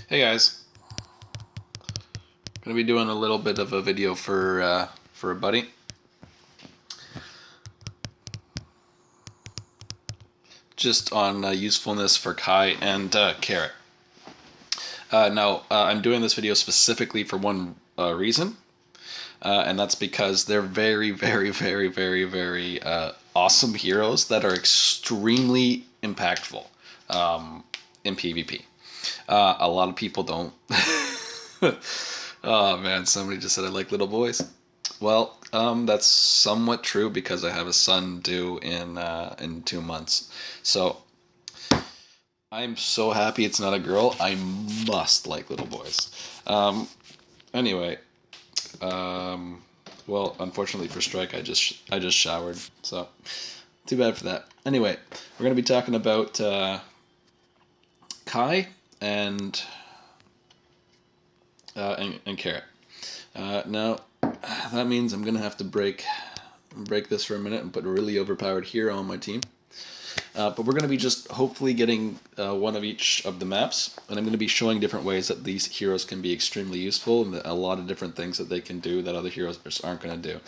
Hey guys, gonna be doing a little bit of a video for a buddy, just on usefulness for Kai and Carrot. Now, I'm doing this video specifically for one reason, and that's because they're very, very, very, very, very awesome heroes that are extremely impactful in PvP. A lot of people don't. Oh man, somebody just said I like little boys. Well, that's somewhat true because I have a son due in 2 months. So I'm so happy it's not a girl. I must like little boys. Anyway, um, well, unfortunately for Strike, I just showered, so too bad for that. Anyway, we're gonna be talking about Kai and and Carrot. Now, that means I'm gonna have to break this for a minute and put a really overpowered hero on my team. But we're going to be just hopefully getting one of each of the maps, and I'm going to be showing different ways that these heroes can be extremely useful and a lot of different things that they can do that other heroes just aren't going to do.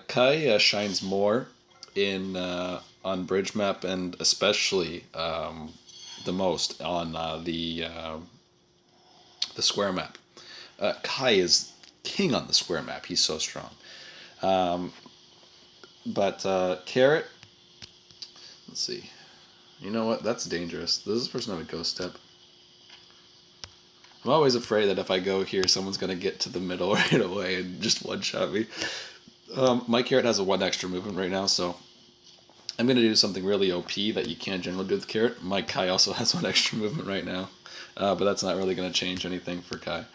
Kai shines more in on bridge map and especially the most on the square map. Kai is king on the square map. He's so strong. But Carrot, let's see. You know what? That's dangerous. Does this person have a ghost step? I'm always afraid that if I go here, someone's going to get to the middle right away and just one-shot me. My Carrot has a 1 extra movement right now, so I'm going to do something really OP that you can't generally do with Carrot. My Kai also has 1 extra movement right now, but that's not really going to change anything for Kai.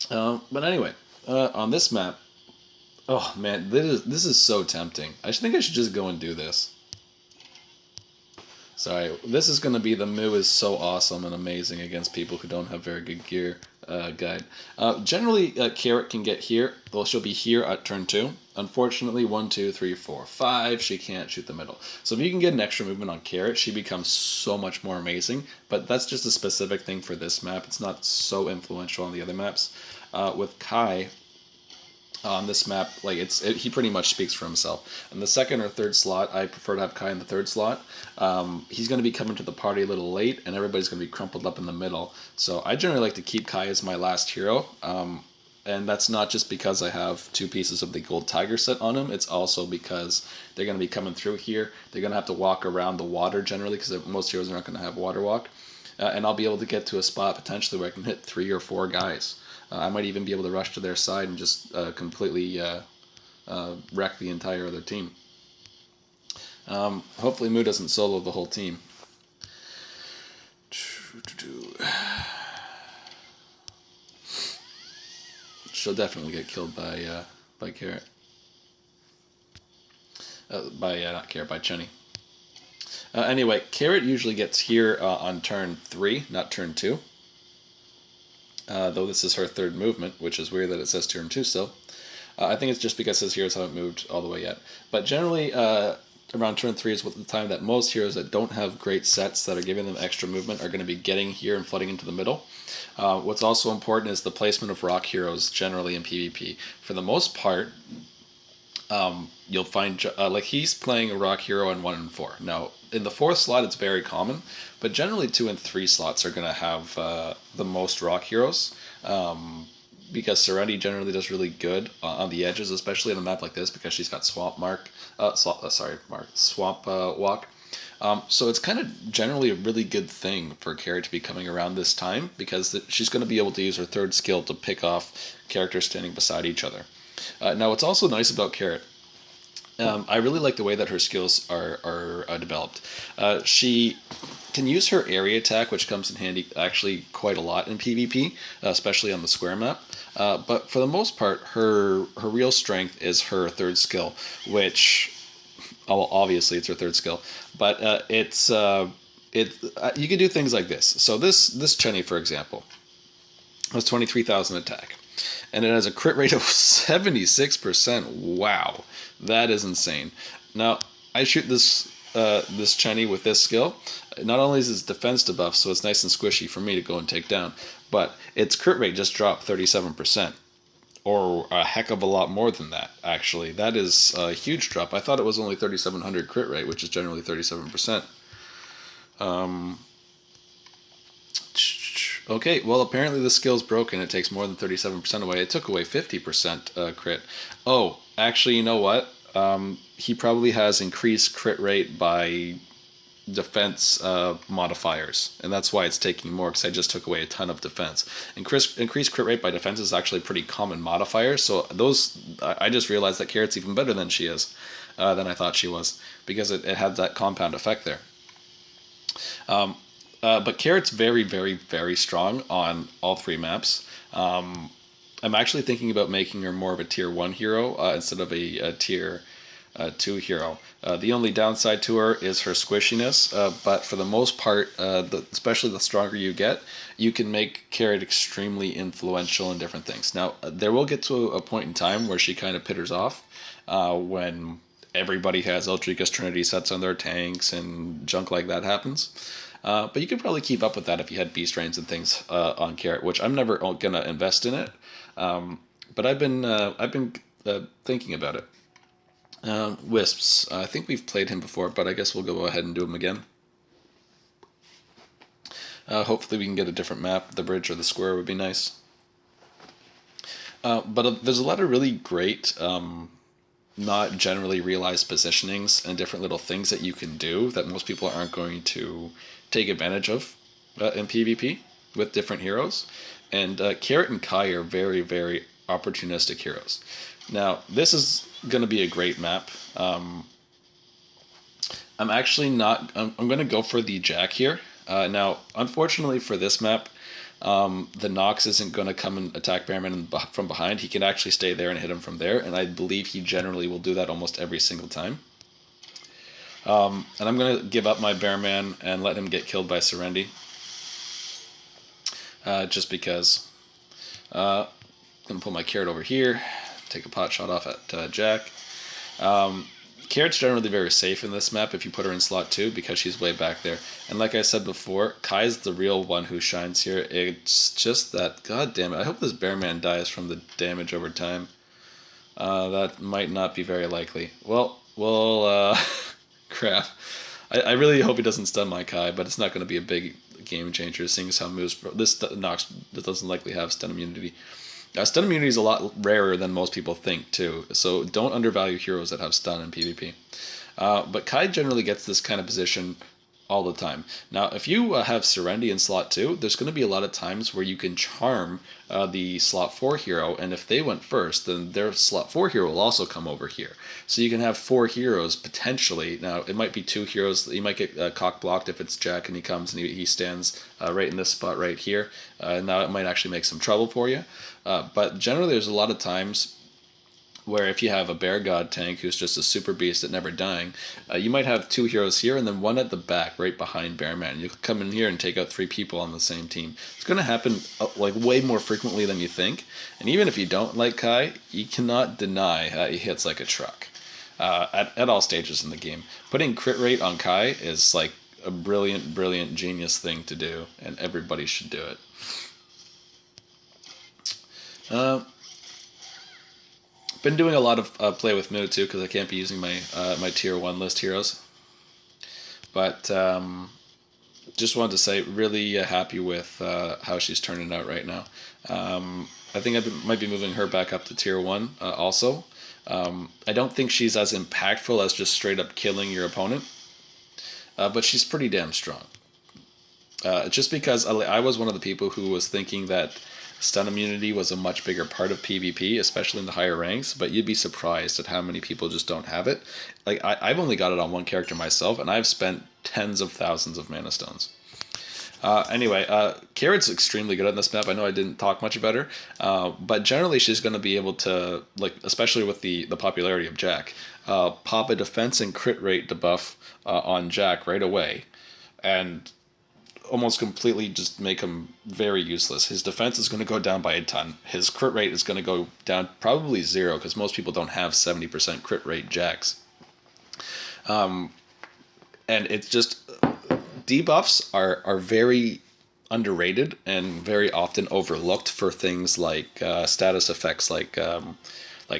But anyway, on this map, oh man, this is so tempting. I think I should just go and do this. Sorry, this is going to be the Moo is so awesome and amazing against people who don't have very good gear guide. Generally, Carrot can get here. Well, she'll be here at turn 2. Unfortunately, 1, 2, 3, 4, 5, she can't shoot the middle. So if you can get an extra movement on Carrot, she becomes so much more amazing. But that's just a specific thing for this map. It's not so influential on the other maps. With Kai, on this map, like he pretty much speaks for himself. In the second or third slot, I prefer to have Kai in the third slot. He's going to be coming to the party a little late, and everybody's going to be crumpled up in the middle. So I generally like to keep Kai as my last hero. And that's not just because I have 2 pieces of the gold tiger set on him. It's also because they're going to be coming through here. They're going to have to walk around the water generally because most heroes are not going to have water walk. And I'll be able to get to a spot potentially where I can hit 3 or 4 guys. I might even be able to rush to their side and just completely wreck the entire other team. Hopefully Moo doesn't solo the whole team. She'll definitely get killed by Carrot. Not Carrot, by Chunny. Anyway, Carrot usually gets here on turn 3, not turn 2. Though this is her 3rd movement, which is weird that it says turn 2 still. I think it's just because his heroes haven't moved all the way yet. But generally, around turn 3 is the time that most heroes that don't have great sets that are giving them extra movement are going to be getting here and flooding into the middle. What's also important is the placement of rock heroes generally in PvP. For the most part, you'll find like he's playing a rock hero in 1 and 4. Now in the 4th slot it's very common, but generally 2 and 3 slots are going to have the most rock heroes, because Serenity generally does really good on the edges, especially on a map like this because she's got swamp walk. So it's kind of generally a really good thing for Carrot to be coming around this time because she's going to be able to use her 3rd skill to pick off characters standing beside each other. Now, what's also nice about Carrot, I really like the way that her skills are developed. She can use her area attack, which comes in handy actually quite a lot in PvP, especially on the square map. But for the most part, her real strength is her 3rd skill, which, well, obviously it's her 3rd skill, but you can do things like this. So this Chenny, for example, has 23,000 attack. And it has a crit rate of 76%. Wow, that is insane. Now, I shoot this this Chenny with this skill, not only is its defense debuff, so it's nice and squishy for me to go and take down, but its crit rate just dropped 37%. Or a heck of a lot more than that, actually. That is a huge drop. I thought it was only 3,700 crit rate, which is generally 37%. Okay, well, apparently the skill's broken. It takes more than 37% away. It took away 50% crit. Oh, actually, you know what? He probably has increased crit rate by defense modifiers, and that's why it's taking more, because I just took away a ton of defense. Increased crit rate by defense is actually a pretty common modifier, so those I just realized that Carrot's even better than she is, than I thought she was, because it had that compound effect there. But Carrot's very, very, very strong on all three maps. I'm actually thinking about making her more of a tier 1 hero instead of a tier 2 hero. The only downside to her is her squishiness, but for the most part, especially the stronger you get, you can make Carrot extremely influential in different things. Now, there will get to a point in time where she kind of pitters off when everybody has Eldricus Trinity sets on their tanks and junk like that happens. But you could probably keep up with that if you had beast reigns and things on Carrot, which I'm never gonna invest in it. But I've been thinking about it. Wisps. I think we've played him before, but I guess we'll go ahead and do him again. Hopefully we can get a different map. The bridge or the square would be nice. But there's a lot of really great, not generally realized positionings and different little things that you can do that most people aren't going to take advantage of in PvP with different heroes. And Carrot and Kai are very, very opportunistic heroes. Now, this is going to be a great map. I'm actually not... I'm going to go for the Jack here. Now, unfortunately for this map, the Nox isn't going to come and attack Bearman from behind. He can actually stay there and hit him from there, and I believe he generally will do that almost every single time. And I'm going to give up my Bearman and let him get killed by Serendi. Just because. I'm going to put my Carrot over here, take a pot shot off at Jack. Carrot's generally very safe in this map if you put her in slot 2 because she's way back there. And like I said before, Kai's the real one who shines here. It's just that, god damn it, I hope this Bearman dies from the damage over time. That might not be very likely. Well, crap. I really hope he doesn't stun my Kai, but it's not going to be a big game changer, seeing as how moves... This Nox doesn't likely have stun immunity. Stun immunity is a lot rarer than most people think, too, so don't undervalue heroes that have stun in PvP. But Kai generally gets this kind of position all the time. Now, if you have Serendi in slot 2, there's going to be a lot of times where you can charm the slot 4 hero, and if they went first, then their slot 4 hero will also come over here. So you can have 4 heroes, potentially. Now, it might be 2 heroes. You might get cock-blocked if it's Jack and he comes and he stands right in this spot right here. Now, it might actually make some trouble for you. But generally, there's a lot of times where if you have a Bear God tank who's just a super beast at never dying, you might have 2 heroes here and then 1 at the back right behind Bearman. You could come in here and take out 3 people on the same team. It's going to happen like way more frequently than you think. And even if you don't like Kai, you cannot deny he hits like a truck at all stages in the game. Putting crit rate on Kai is like a brilliant, brilliant, genius thing to do, and everybody should do it. Been doing a lot of play with Mu too, because I can't be using my my tier 1 list heroes. But just wanted to say, really happy with how she's turning out right now. I think I might be moving her back up to tier 1 also. I don't think she's as impactful as just straight up killing your opponent, but she's pretty damn strong. Just because I was one of the people who was thinking that stun immunity was a much bigger part of PvP, especially in the higher ranks, but you'd be surprised at how many people just don't have it. Like, I've only got it on 1 character myself, and I've spent tens of thousands of mana stones. Anyway, Carrot's extremely good on this map. I know I didn't talk much about her, but generally she's going to be able to, like, especially with the popularity of Jack, pop a defense and crit rate debuff on Jack right away, and almost completely just make him very useless. His defense is going to go down by a ton. His crit rate is going to go down probably 0, because most people don't have 70% crit rate Jacks. and it's just debuffs are very underrated and very often overlooked for things like status effects like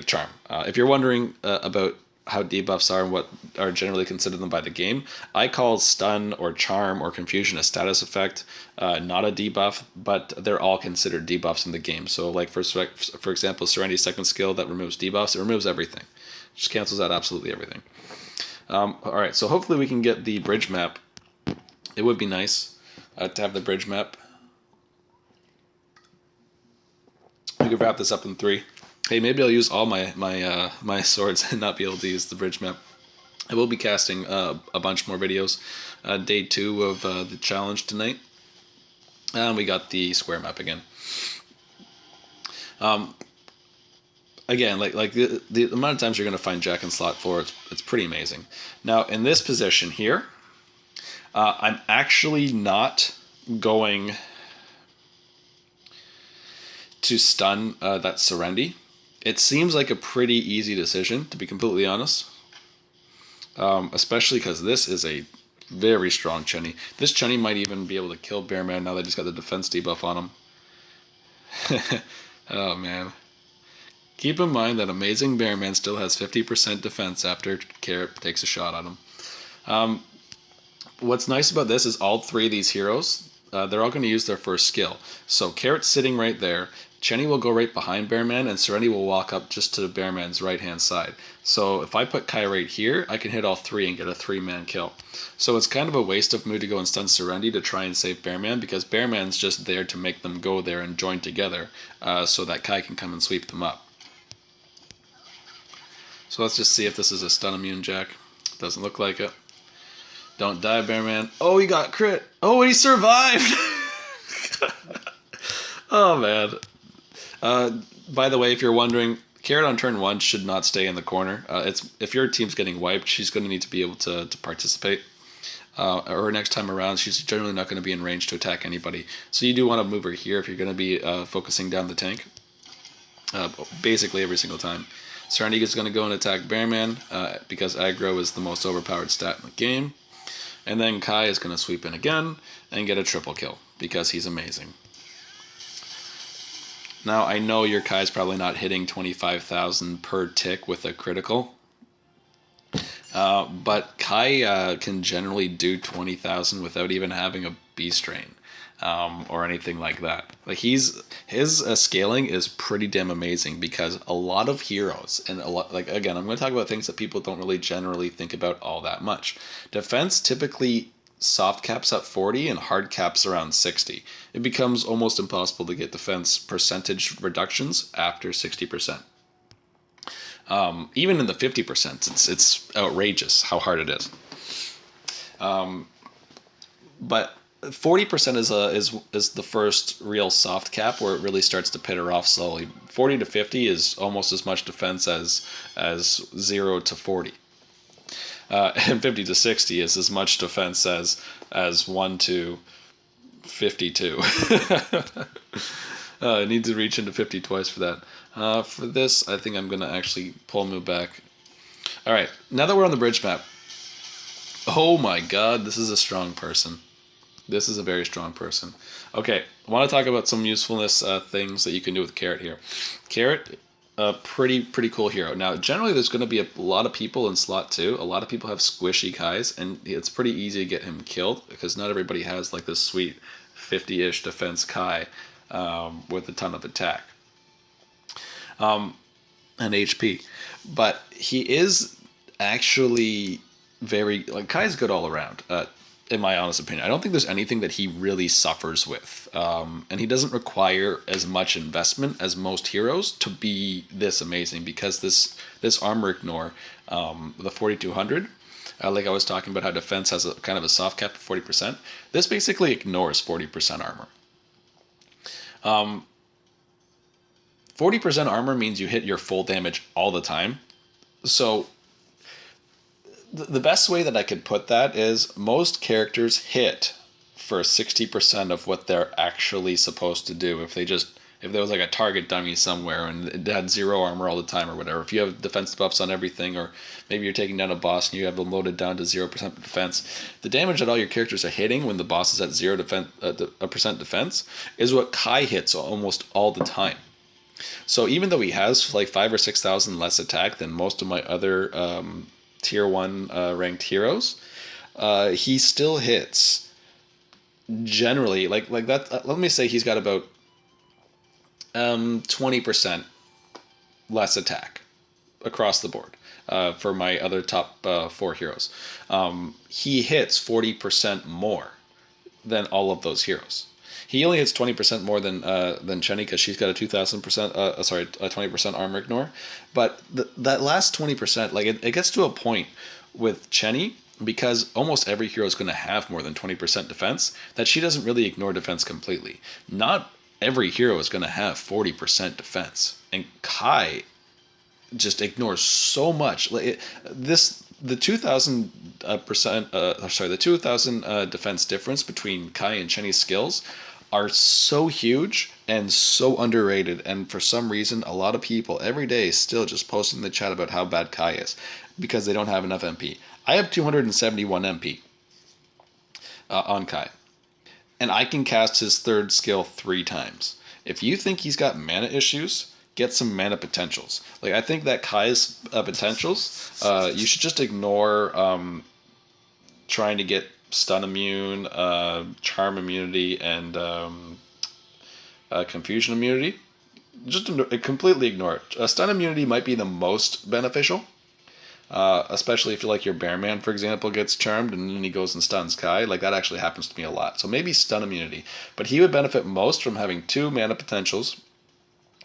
charm. If you're wondering about how debuffs are and what are generally considered them by the game, I call stun or charm or confusion a status effect, not a debuff, but they're all considered debuffs in the game. So like for example, Serenity's second skill that removes debuffs, it removes everything. It just cancels out absolutely everything. All right, so hopefully we can get the bridge map. It would be nice to have the bridge map. We could wrap this up in 3. Hey, maybe I'll use all my swords and not be able to use the bridge map. I will be casting a bunch more videos. Day 2 of the challenge tonight. And we got the square map again. Again, like the amount of times you're going to find Jack in slot 4, it's pretty amazing. Now, in this position here, I'm actually not going to stun that Serenity. It seems like a pretty easy decision, to be completely honest. Especially because this is a very strong Chenny. This Chenny might even be able to kill Bearman now that he's got the defense debuff on him. Oh, man. Keep in mind that Amazing Bearman still has 50% defense after Carrot takes a shot on him. What's nice about this is all 3 of these heroes, they're all going to use their first skill. So Carrot's sitting right there. Chenny will go right behind Bearman, and Serenity will walk up just to the Bearman's right-hand side. So if I put Kai right here, I can hit all 3 and get a 3-man kill. So it's kind of a waste of me to go and stun Serenity to try and save Bearman, because Bearman's just there to make them go there and join together so that Kai can come and sweep them up. So let's just see if this is a stun immune Jack. Doesn't look like it. Don't die, Bearman. Oh, he got crit. Oh, he survived! Oh, man. By the way, if you're wondering, Carrot on turn 1 should not stay in the corner. If your team's getting wiped, she's going to need to be able to participate. Or next time around, she's generally not going to be in range to attack anybody. So you do want to move her here if you're going to be focusing down the tank. Basically every single time. Serenity is going to go and attack Bearman because aggro is the most overpowered stat in the game. And then Kai is going to sweep in again and get a triple kill because he's amazing. Now, I know your Kai's probably not hitting 25,000 per tick with a critical. But Kai can generally do 20,000 without even having a B strain. Or anything like that. Like his scaling is pretty damn amazing because a lot of heroes and a lot, like again, I'm going to talk about things that people don't really generally think about all that much. Defense typically soft caps at 40 and hard caps around 60. It becomes almost impossible to get defense percentage reductions after 60%. Even in the 50%, it's outrageous how hard it is. But 40% is the first real soft cap where it really starts to peter off slowly. 40 to 50 is almost as much defense as 0 to 40. And 50 to 60 is as much defense as 1 to 52. I need to reach into 50 twice for that. For this, I think I'm going to actually pull Moo back. All right, now that we're on the bridge map. Oh my god, this is a strong person. This is a very strong person. Okay, I want to talk about some usefulness things that you can do with Carrot here. Carrot, a pretty cool hero. Now, generally, there's going to be a lot of people in slot 2. A lot of people have squishy Kais, and it's pretty easy to get him killed because not everybody has like this sweet 50-ish defense Kai with a ton of attack and HP. But he is actually very, like, Kai's good all around. In my honest opinion, I don't think there's anything that he really suffers with. And he doesn't require as much investment as most heroes to be this amazing because this armor ignore, the 4200, like I was talking about how defense has a kind of a soft cap of 40%, this basically ignores 40% armor. 40% armor means you hit your full damage all the time. So the best way that I could put that is most characters hit for 60% of what they're actually supposed to do if if there was like a target dummy somewhere and it had 0 armor all the time or whatever, if you have defense buffs on everything, or maybe you're taking down a boss and you have them loaded down to 0% defense, the damage that all your characters are hitting when the boss is at 0% defense is what Kai hits almost all the time. So even though he has like 5,000 or 6,000 less attack than most of my other tier 1 ranked heroes, he still hits generally like that. Let me say he's got about 20% less attack across the board for my other top 4 heroes. He hits 40% more than all of those heroes. He only hits 20% more than Chenny because she's got a 2,000%, a 20% armor ignore. But that last 20%, like it gets to a point with Chenny, because almost every hero is going to have more than 20% defense, that she doesn't really ignore defense completely. Not every hero is going to have 40% defense. And Kai just ignores so much. The 2,000 defense difference between Kai and Chenny's skills are so huge and so underrated, and for some reason a lot of people every day still just posting in the chat about how bad Kai is because they don't have enough MP. I have 271 MP on Kai, and I can cast his third skill 3 times. If you think he's got mana issues, get some mana potentials. Like, I think that Kai's potentials, you should just ignore trying to get stun immune, charm immunity, and confusion immunity. Just completely ignore it. Stun immunity might be the most beneficial, especially if like your Bearman, for example, gets charmed and then he goes and stuns Kai. Like, that actually happens to me a lot. So maybe stun immunity. But he would benefit most from having 2 mana potentials.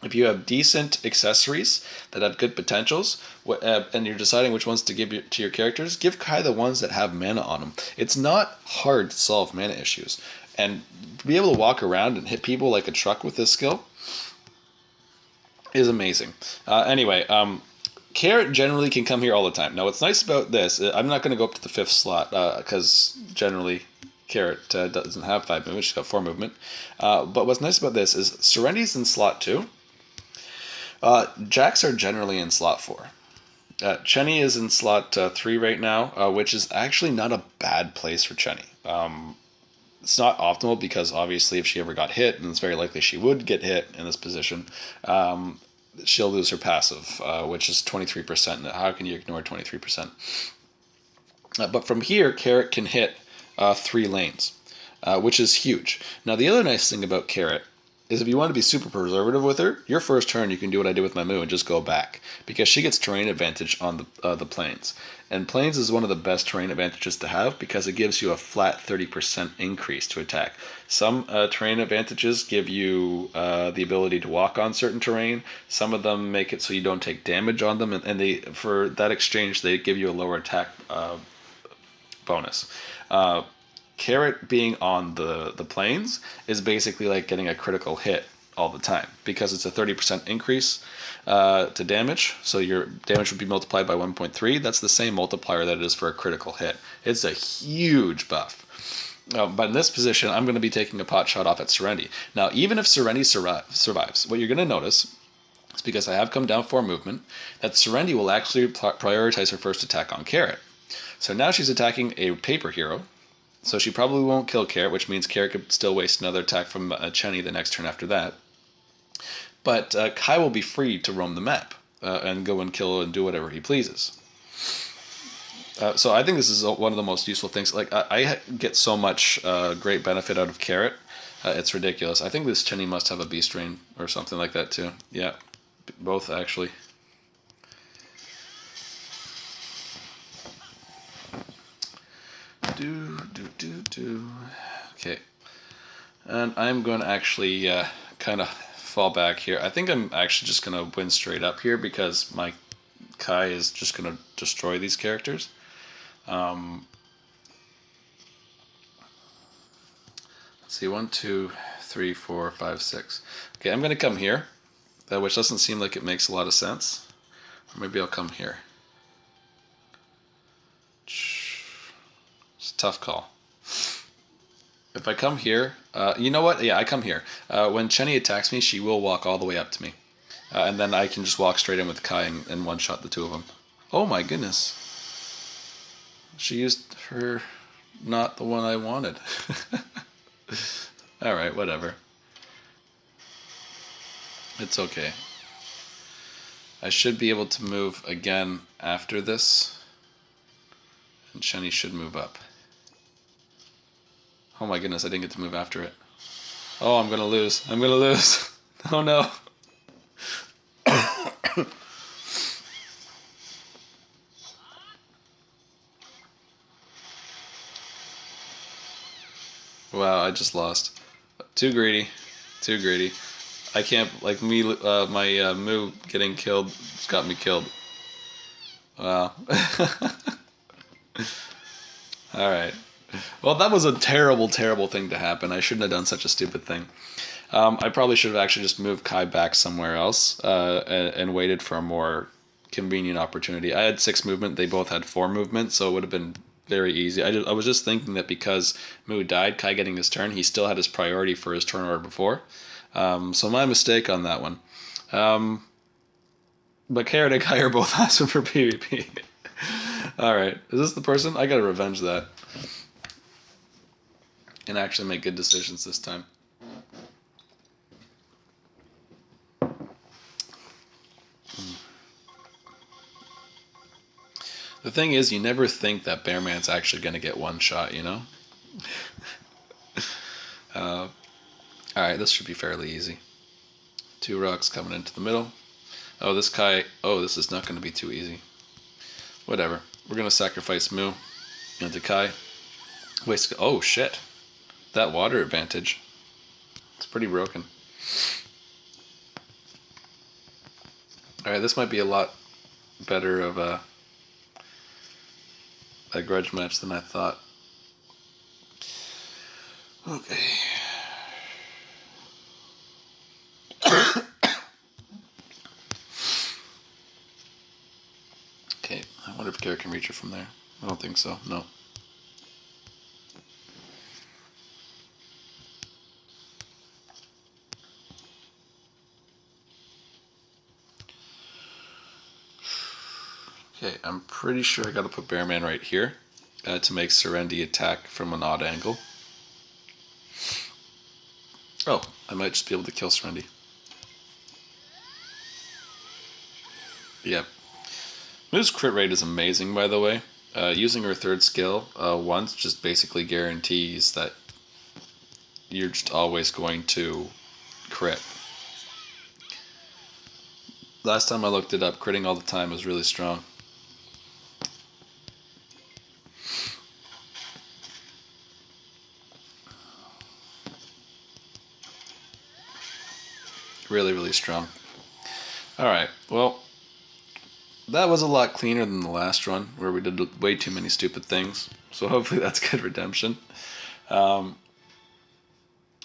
If you have decent accessories that have good potentials, and you're deciding which ones to give to your characters, give Kai the ones that have mana on them. It's not hard to solve mana issues. And to be able to walk around and hit people like a truck with this skill is amazing. Anyway, Carrot generally can come here all the time. Now, what's nice about this, I'm not going to go up to the 5th slot, because generally Carrot doesn't have 5 movement, she's got 4 movement. But what's nice about this is Serendity's in slot 2. Jacks are generally in slot 4. Chenny is in slot 3 right now, which is actually not a bad place for Chenny. It's not optimal because obviously if she ever got hit, and it's very likely she would get hit in this position, she'll lose her passive, which is 23%. How can you ignore 23%? But from here, Carrot can hit 3 lanes, which is huge. Now, the other nice thing about Carrot is if you want to be super preservative with her, your first turn you can do what I did with my Moo and just go back, because she gets terrain advantage on the plains. And plains is one of the best terrain advantages to have because it gives you a flat 30% increase to attack. Some terrain advantages give you the ability to walk on certain terrain. Some of them make it so you don't take damage on them, and they, for that exchange, they give you a lower attack bonus. Carrot being on the plains is basically like getting a critical hit all the time because it's a 30% increase to damage. So your damage would be multiplied by 1.3. That's the same multiplier that it is for a critical hit. It's a huge buff. But in this position, I'm going to be taking a pot shot off at Serenity. Now, even if Serenity survives, what you're going to notice is, because I have come down 4 movement, that Serenity will actually prioritize her first attack on Carrot. So now she's attacking a paper hero. So she probably won't kill Carrot, which means Carrot could still waste another attack from Chenny the next turn after that. But Kai will be free to roam the map and go and kill and do whatever he pleases. So I think this is one of the most useful things. Like, I get so much great benefit out of Carrot. It's ridiculous. I think this Chenny must have a Beast Rain or something like that too. Yeah, both actually. Okay. And I'm going to actually kind of fall back here. I think I'm actually just going to win straight up here because my Kai is just going to destroy these characters. Let's see, 1, 2, 3, 4, 5, 6. Okay, I'm going to come here, which doesn't seem like it makes a lot of sense. Or maybe I'll come here. It's a tough call. If I come here, you know what? Yeah, I come here. When Chenny attacks me, she will walk all the way up to me. And then I can just walk straight in with Kai and one-shot the two of them. Oh my goodness. She used her... not the one I wanted. Alright, whatever. It's okay. I should be able to move again after this. And Chenny should move up. Oh my goodness, I didn't get to move after it. Oh, I'm gonna lose. I'm gonna lose. Oh no. Wow, I just lost. Too greedy. Too greedy. I can't, like me, my Moo getting killed got me killed. Wow. Alright. Well, that was a terrible, terrible thing to happen. I shouldn't have done such a stupid thing. I probably should have actually just moved Kai back somewhere else and waited for a more convenient opportunity. I had 6 movement. They both had 4 movement, so it would have been very easy. I was just thinking that because Moo died, Kai getting his turn, he still had his priority for his turn order before. So my mistake on that one. But Carrot and Kai are both asking for PvP. Alright, is this the person? I gotta revenge that. And actually make good decisions this time. The thing is, you never think that Bearman's actually going to get one shot, you know? Alright, this should be fairly easy. 2 rocks coming into the middle. Oh, this Kai... oh, this is not going to be too easy. Whatever. We're going to sacrifice Moo into Kai. Waste... oh, shit. That water advantage. It's pretty broken. Alright, this might be a lot better of a grudge match than I thought. Okay. Okay, I wonder if Garrett can reach her from there. I don't think so, no. Okay, I'm pretty sure I gotta put Bearman right here to make Serendi attack from an odd angle. Oh, I might just be able to kill Serendi. Yep. Moo's crit rate is amazing, by the way. Using her 3rd skill once just basically guarantees that you're just always going to crit. Last time I looked it up, critting all the time was really strong. Really, really strong. Alright, well, that was a lot cleaner than the last run, where we did way too many stupid things. So hopefully that's good redemption. But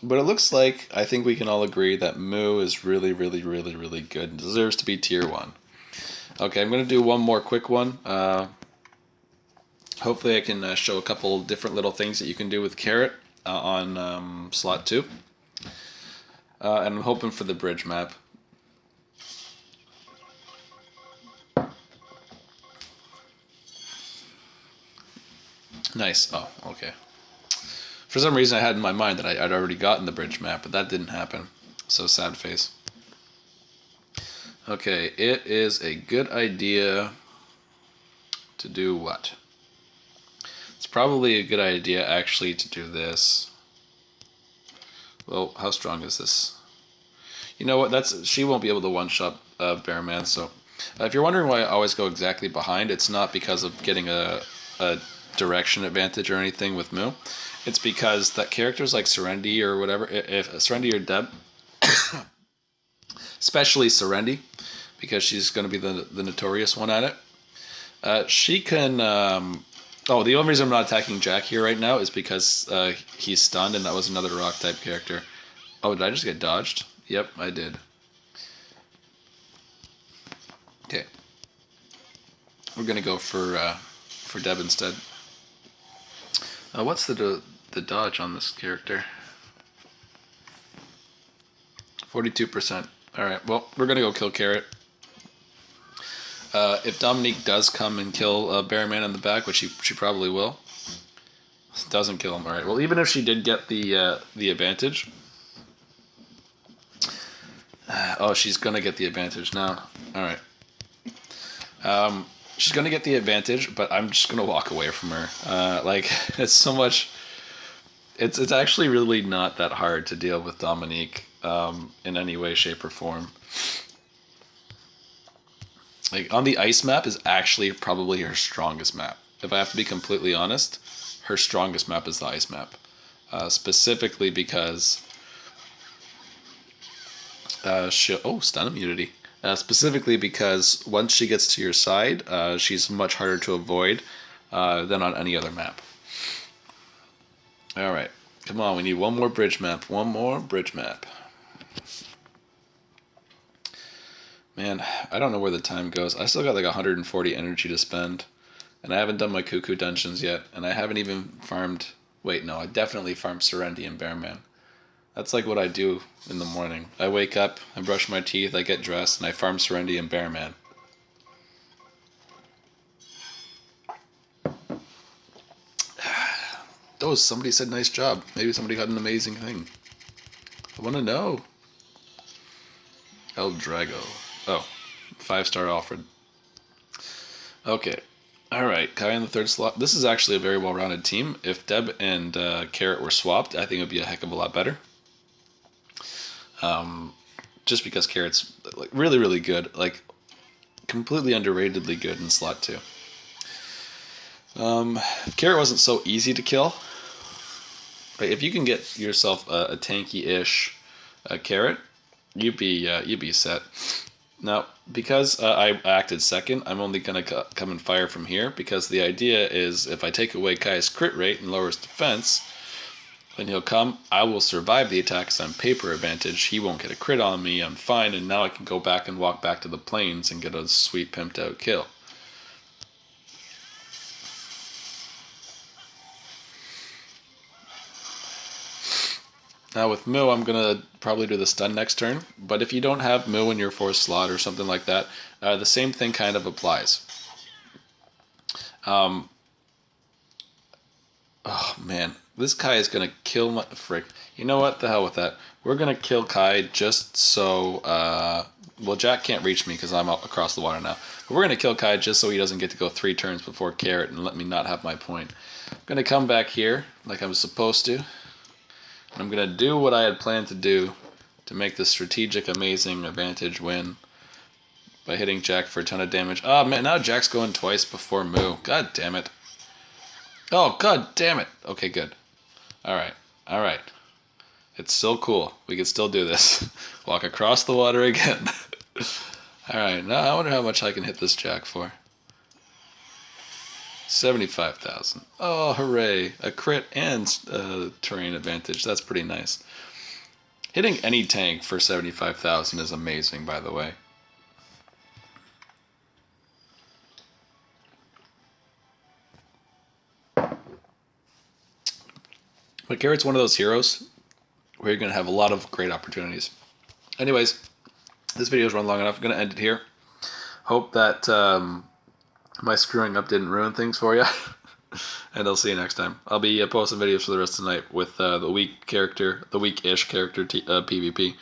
it looks like I think we can all agree that Moo is really, really, really, really good and deserves to be tier 1. Okay, I'm going to do one more quick one. Hopefully I can show a couple different little things that you can do with Carrot on slot 2. And I'm hoping for the bridge map. Nice. Oh, okay. For some reason I had in my mind that I'd already gotten the bridge map, but that didn't happen. So sad face. Okay, it is a good idea to do what? It's probably a good idea actually to do this. Well, how strong is this? You know what? She won't be able to one-shot Bearman, so... if you're wondering why I always go exactly behind, it's not because of getting a direction advantage or anything with Moo. It's because that characters like Serendi or whatever, if Serendi or Deb, especially Serendi, because she's going to be the notorious one at it, she can... oh, the only reason I'm not attacking Jack here right now is because he's stunned, and that was another rock-type character. Oh, did I just get dodged? Yep, I did. Okay. We're going to go for Deb instead. What's the the dodge on this character. 42%. Alright, well, we're going to go kill Carrot. If Dominique does come and kill Bearman in the back, which she probably will, doesn't kill him. Alright, well, even if she did get the advantage... oh, she's going to get the advantage now. Alright. She's going to get the advantage, but I'm just going to walk away from her. Like, it's so much... It's actually really not that hard to deal with Dominique in any way, shape, or form. Like, on the ice map is actually probably her strongest map. If I have to be completely honest, her strongest map is the ice map. Specifically because... stun immunity. Specifically because once she gets to your side, she's much harder to avoid than on any other map. Alright, come on, we need one more bridge map. One more bridge map. Man, I don't know where the time goes. I still got like 140 energy to spend. And I haven't done my Cuckoo dungeons yet. And I haven't even farmed... Wait, no, I definitely farmed Serenity and Bearman. That's like what I do in the morning. I wake up, I brush my teeth, I get dressed, and I farm Serenity and Bearman. Oh, somebody said nice job. Maybe somebody got an amazing thing. I want to know. El Drago. Oh, 5-star Alfred. Okay. Alright, Kai in the third slot. This is actually a very well-rounded team. If Deb and Carrot were swapped, I think it would be a heck of a lot better. Just because Carrot's like really, really good. Like, completely underratedly good in slot 2. If Carrot wasn't so easy to kill... Like, if you can get yourself a tanky-ish Carrot, you'd be set. Now, because I acted second, I'm only going to come and fire from here, because the idea is if I take away Kai's crit rate and lower his defense, then he'll come, I will survive the attack because I'm paper advantage, he won't get a crit on me, I'm fine, and now I can go back and walk back to the plains and get a sweet pimped out kill. Now with Moo, I'm going to probably do the stun next turn, but if you don't have Moo in your 4th slot or something like that, the same thing kind of applies. Oh man, this Kai is going to kill my... Frick. You know what? The hell with that. We're going to kill Kai just so... well, Jack can't reach me because I'm out across the water now. But we're going to kill Kai just so he doesn't get to go 3 turns before Carrot and let me not have my point. I'm going to come back here like I'm supposed to. I'm going to do what I had planned to do to make the strategic, amazing advantage win by hitting Jack for a ton of damage. Oh, man, now Jack's going twice before Moo. God damn it. Oh, god damn it. Okay, good. Alright, alright. It's still cool. We can still do this. Walk across the water again. Alright, now I wonder how much I can hit this Jack for. 75,000. Oh, hooray. A crit and terrain advantage. That's pretty nice. Hitting any tank for 75,000 is amazing, by the way. But Carrot's one of those heroes where you're going to have a lot of great opportunities. Anyways, this video's run long enough. I'm going to end it here. Hope that... my screwing up didn't ruin things for you. And I'll see you next time. I'll be posting videos for the rest of the night with the weak-ish character PvP.